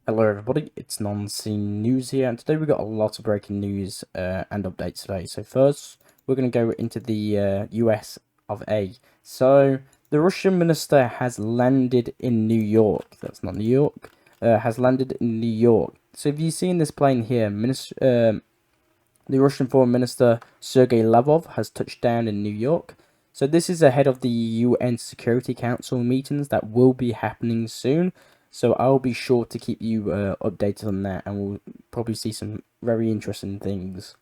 Hello everybody, it's Non-Scene News here, and today we've got a lot of breaking news and updates today. So first, we're going to go into the US of A. So, the Russian minister has landed in New York. That's not New York. Has landed in New York. So if you've seen this plane here, the Russian Foreign Minister Sergei Lavrov has touched down in New York. So this is ahead of the UN Security Council meetings that will be happening soon. So I'll be sure to keep you updated on that, and we'll probably see some very interesting things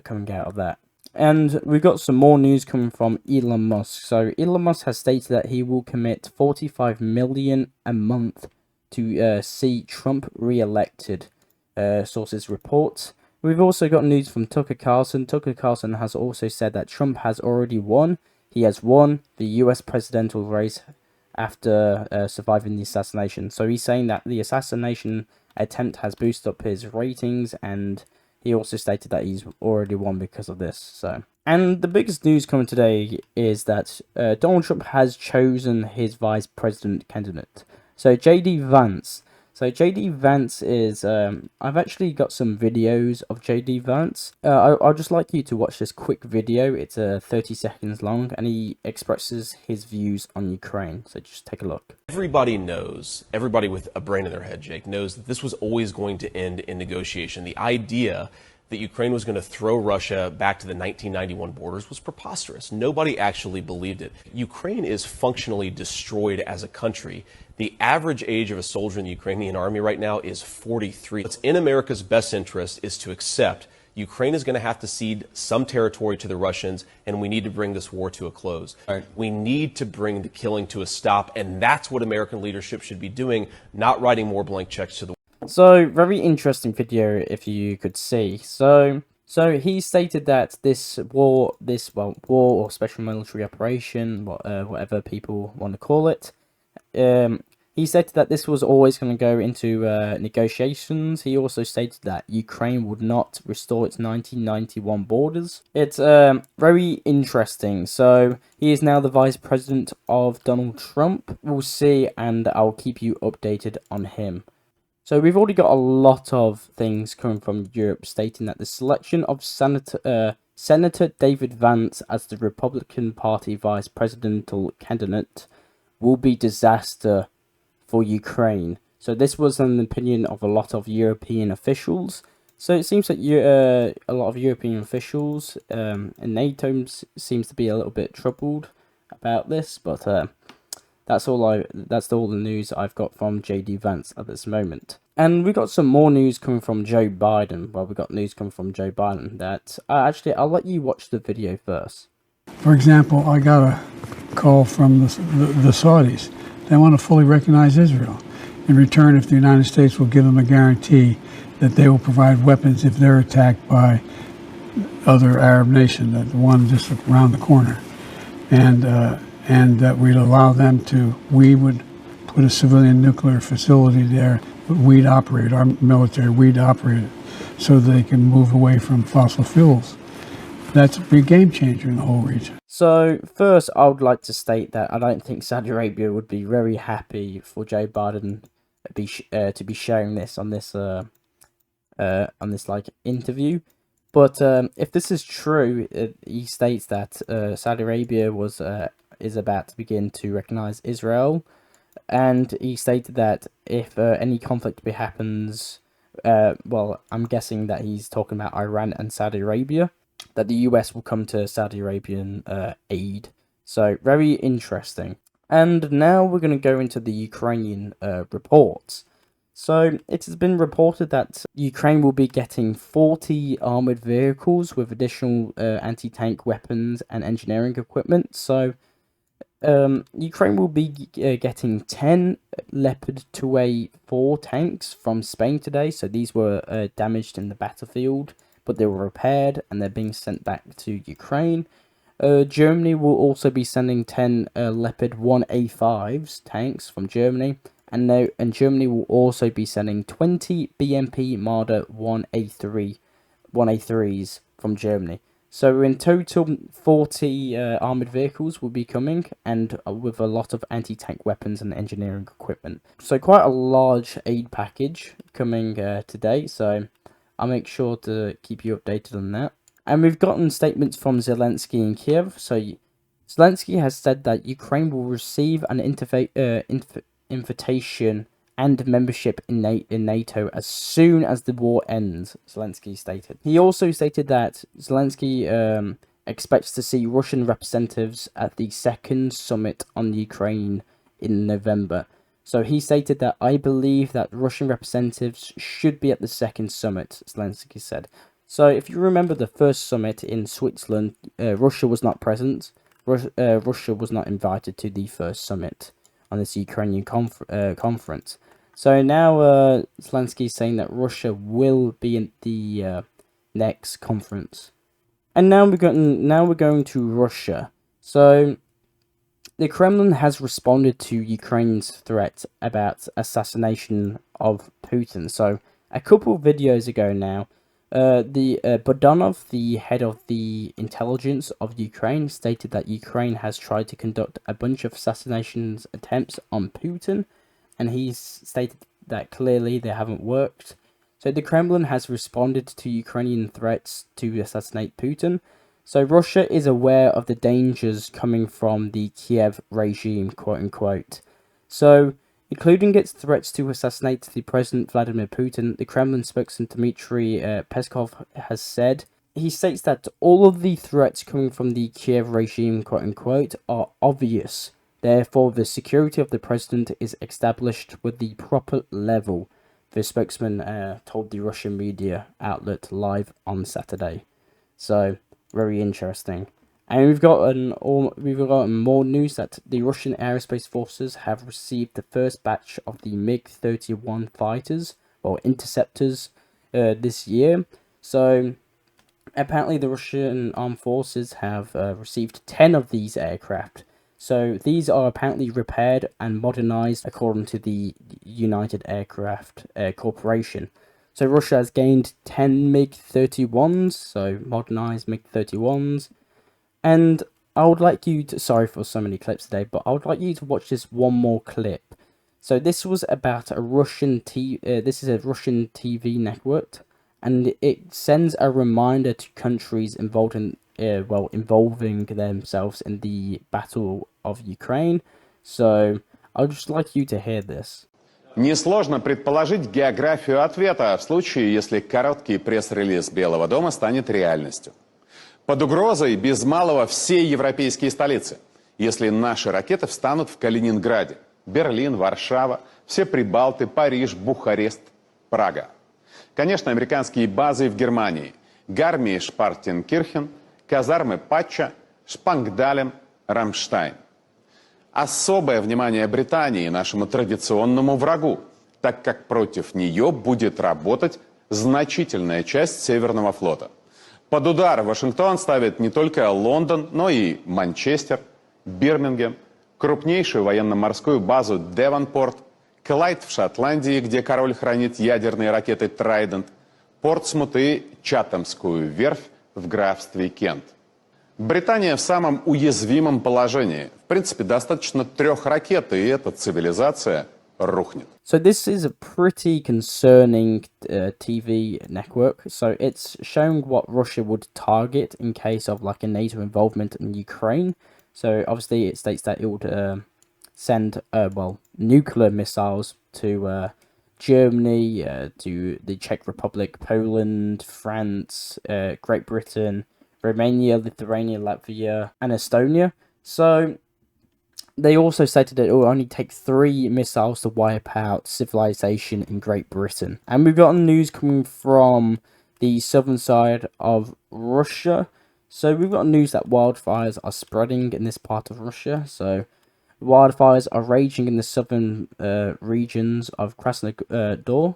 coming out of that. And we've got some more news coming from Elon Musk. So Elon Musk has stated that he will commit $45 million a month to see Trump re-elected, sources report. We've also got news from Tucker Carlson. Tucker Carlson has also said that Trump has already won. He has won the US presidential race after surviving the assassination. So he's saying that the assassination attempt has boosted up his ratings, and he also stated that he's already won because of this. So, and the biggest news coming today is that Donald Trump has chosen his vice president candidate. So JD Vance. So JD Vance is, I've actually got some videos of JD Vance. I'd just like you to watch this quick video. It's 30 seconds long, and he expresses his views on Ukraine. So just take a look. Everybody knows, everybody with a brain in their head, Jake, knows that this was always going to end in negotiation. The idea that Ukraine was going to throw Russia back to the 1991 borders was preposterous. Nobody actually believed it. Ukraine is functionally destroyed as a country. The average age of a soldier in the Ukrainian army right now is 43. What's in America's best interest is to accept Ukraine is going to have to cede some territory to the Russians, and we need to bring this war to a close. We need to bring the killing to a stop, and that's what American leadership should be doing, not writing more blank checks to the. So, very interesting video, if you could see. So he stated that this war or special military operation, whatever people want to call it, he stated that this was always going to go into negotiations. He also stated that Ukraine would not restore its 1991 borders. It's very interesting. So he is now the vice president of Donald Trump. We'll see, and I'll keep you updated on him. So we've already got a lot of things coming from Europe stating that the selection of Senator David Vance as the Republican Party vice presidential candidate will be disaster for Ukraine. So this was an opinion of a lot of European officials. So it seems that a lot of European officials and NATO seems to be a little bit troubled about this, but that's all the news I've got from JD Vance at this moment. And we got some more news coming from Joe Biden. Well, we got news coming from Joe Biden that actually I'll let you watch the video first. For example, I got a call from the Saudis. They want to fully recognize Israel. In return, if the United States will give them a guarantee that they will provide weapons if they're attacked by other Arab nation, that the one just around the corner, and that we'd allow them to, we would put a civilian nuclear facility there, but we'd operate it, our military, we'd operate it, so they can move away from fossil fuels. That's a big game changer in the whole region. So first, I would like to state that I don't think Saudi Arabia would be very happy for Joe Biden to be sharing this on this like interview. But if this is true, he states that Saudi Arabia is about to begin to recognize Israel, and he stated that if any conflict happens, well, I'm guessing that he's talking about Iran and Saudi Arabia, that the US will come to Saudi Arabian aid. So very interesting. And now we're going to go into the Ukrainian reports. So it has been reported that Ukraine will be getting 40 armored vehicles with additional anti-tank weapons and engineering equipment. So Ukraine will be getting 10 Leopard 2A4 tanks from Spain today. So these were damaged in the battlefield, but they were repaired and they're being sent back to Ukraine. Germany will also be sending 10 Leopard 1A5s tanks from Germany, and Germany will also be sending 20 BMP Marder 1A3s from Germany. So in total, 40 armored vehicles will be coming, and with a lot of anti-tank weapons and engineering equipment. So quite a large aid package coming today, so I'll make sure to keep you updated on that. And we've gotten statements from Zelensky in Kiev. So Zelensky has said that Ukraine will receive an invitation and membership in NATO as soon as the war ends, Zelensky stated. He also stated that Zelensky expects to see Russian representatives at the second summit on Ukraine in November. So he stated that, "I believe that Russian representatives should be at the second summit," Zelensky said. So if you remember the first summit in Switzerland, Russia was not present. Russia was not invited to the first summit on this Ukrainian conference. So now Zelensky is saying that Russia will be in the next conference. And now we're going to Russia. So the Kremlin has responded to Ukraine's threat about assassination of Putin. So a couple of videos ago now, Bogdanov, the head of the intelligence of Ukraine, stated that Ukraine has tried to conduct a bunch of assassination attempts on Putin, and he's stated that clearly they haven't worked. So the Kremlin has responded to Ukrainian threats to assassinate Putin. So Russia is aware of the dangers coming from the Kiev regime, quote unquote. So, including its threats to assassinate the President Vladimir Putin, the Kremlin spokesman Dmitry Peskov has said, he states that all of the threats coming from the Kiev regime, quote unquote, are obvious. Therefore, the security of the president is established with the proper level, the spokesman told the Russian media outlet Live on Saturday. So, very interesting. And we've gotten more news that the Russian aerospace forces have received the first batch of the MiG-31 fighters, or interceptors, this year. So, apparently the Russian armed forces have received 10 of these aircraft. So, these are apparently repaired and modernized according to the United Aircraft Corporation. So Russia has gained 10 MiG-31s, so modernized MiG-31s. And I would like you to, sorry for so many clips today, but I would like you to watch this one more clip. So this was about a Russian this is a Russian TV network, and it sends a reminder to countries involved in involving themselves in the battle of Ukraine. So I would just like you to hear this. Несложно предположить географию ответа в случае, если короткий пресс-релиз Белого дома станет реальностью. Под угрозой без малого все европейские столицы, если наши ракеты встанут в Калининграде, Берлин, Варшава, все Прибалты, Париж, Бухарест, Прага. Конечно, американские базы в Германии, Гармии Шпартенкирхен, казармы Патча, Шпангдалем, Рамштайн. Особое внимание Британии, нашему традиционному врагу, так как против нее будет работать значительная часть Северного флота. Под удар Вашингтон ставит не только Лондон, но и Манчестер, Бирмингем, крупнейшую военно-морскую базу Девонпорт, Клайд в Шотландии, где король хранит ядерные ракеты Трайдент, Портсмут и Чатамскую верфь в графстве Кент. Британия в самом уязвимом положении. В принципе, достаточно 3 ракет, и эта цивилизация рухнет. So this is a pretty concerning TV network. So it's showing what Russia would target in case of like a NATO involvement in Ukraine. So obviously it states that it would send nuclear missiles to Germany, to the Czech Republic, Poland, France, Great Britain, Romania, Lithuania, Latvia, and Estonia. So they also stated that it will only take 3 missiles to wipe out civilization in Great Britain. And we've got news coming from the southern side of Russia. So we've got news that wildfires are spreading in this part of Russia. So wildfires are raging in the southern regions of Krasnodar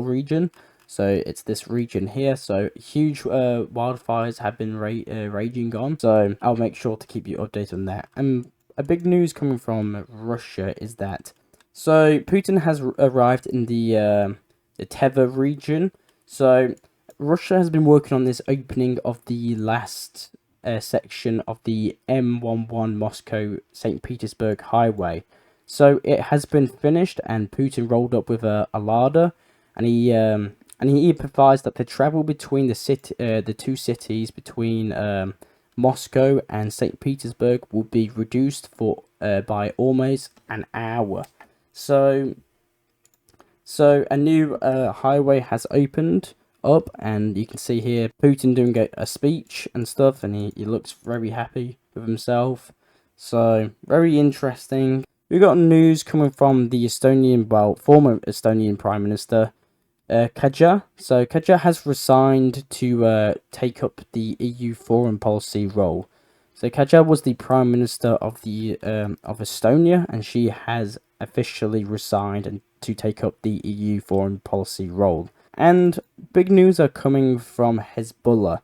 region. So it's this region here. So huge wildfires have been raging on. So I'll make sure to keep you updated on that. And a big news coming from Russia is that Putin has arrived in the Tver region. So Russia has been working on this opening of the last section of the M11 Moscow-St. Petersburg highway. So it has been finished, and Putin rolled up with a ladder, and he advised that the travel between the two cities, between Moscow and St. Petersburg, will be reduced by almost an hour. So a new highway has opened up, and you can see here Putin doing a speech and stuff, and he looks very happy with himself. So very interesting. We got news coming from the former Estonian Prime Minister Kaja. So Kaja has resigned to take up the EU foreign policy role. So Kaja was the Prime Minister of Estonia, and she has officially resigned and to take up the EU foreign policy role. And big news are coming from Hezbollah.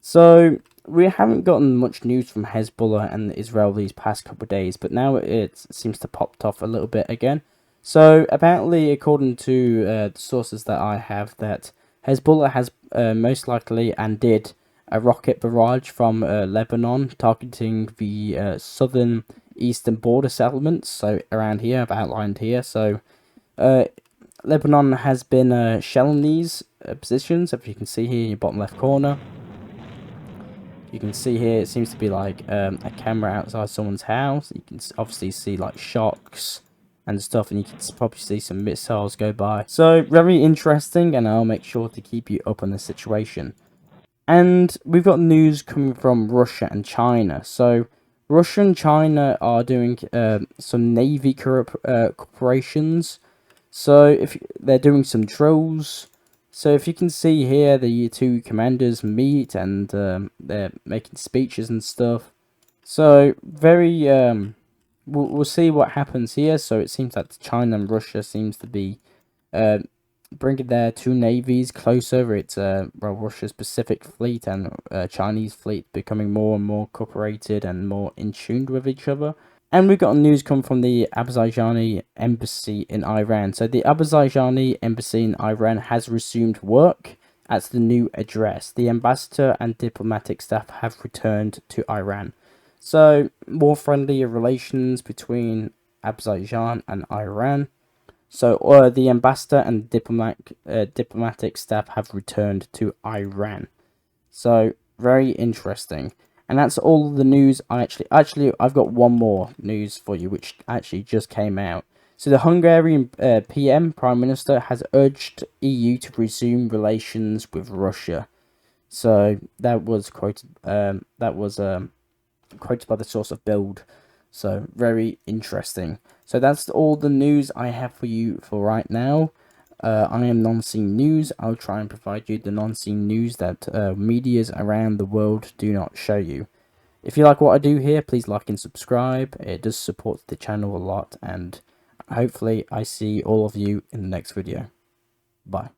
So we haven't gotten much news from Hezbollah and Israel these past couple of days, but now it seems to popped off a little bit again. So apparently, according to the sources that I have, that Hezbollah has most likely and did a rocket barrage from Lebanon, targeting the southern eastern border settlements. So around here, I've outlined here. So Lebanon has been shelling these positions. If you can see here in your bottom left corner, you can see here it seems to be like a camera outside someone's house. You can obviously see like shocks and stuff, and you can probably see some missiles go by. So very interesting, and I'll make sure to keep you up on the situation. And we've got news coming from Russia and China. So Russia and China are doing some navy cooperations. So if they're doing some drills. So if you can see here, the two commanders meet, and they're making speeches and stuff. So very we'll see what happens here. So it seems that China and Russia seems to be bringing their two navies closer. It's Russia's Pacific Fleet and Chinese fleet becoming more and more cooperated and more in tune with each other. And we've got news come from the Azerbaijani embassy in Iran. So the Azerbaijani embassy in Iran has resumed work at the new address. The ambassador and diplomatic staff have returned to Iran. So more friendly relations between Azerbaijan and Iran. So the ambassador and diplomatic staff have returned to Iran. So very interesting. And that's all the news. I've got one more news for you, which actually just came out. So the Hungarian Prime Minister has urged EU to resume relations with Russia. So that was quoted. Quoted by the source of Build. So very interesting. So that's all the news I have for you for right now. I am Non-Scene News. I'll try and provide you the non-scene news that medias around the world do not show you. If you like what I do here, please like and subscribe. It does support the channel a lot, and hopefully I see all of you in the next video. Bye.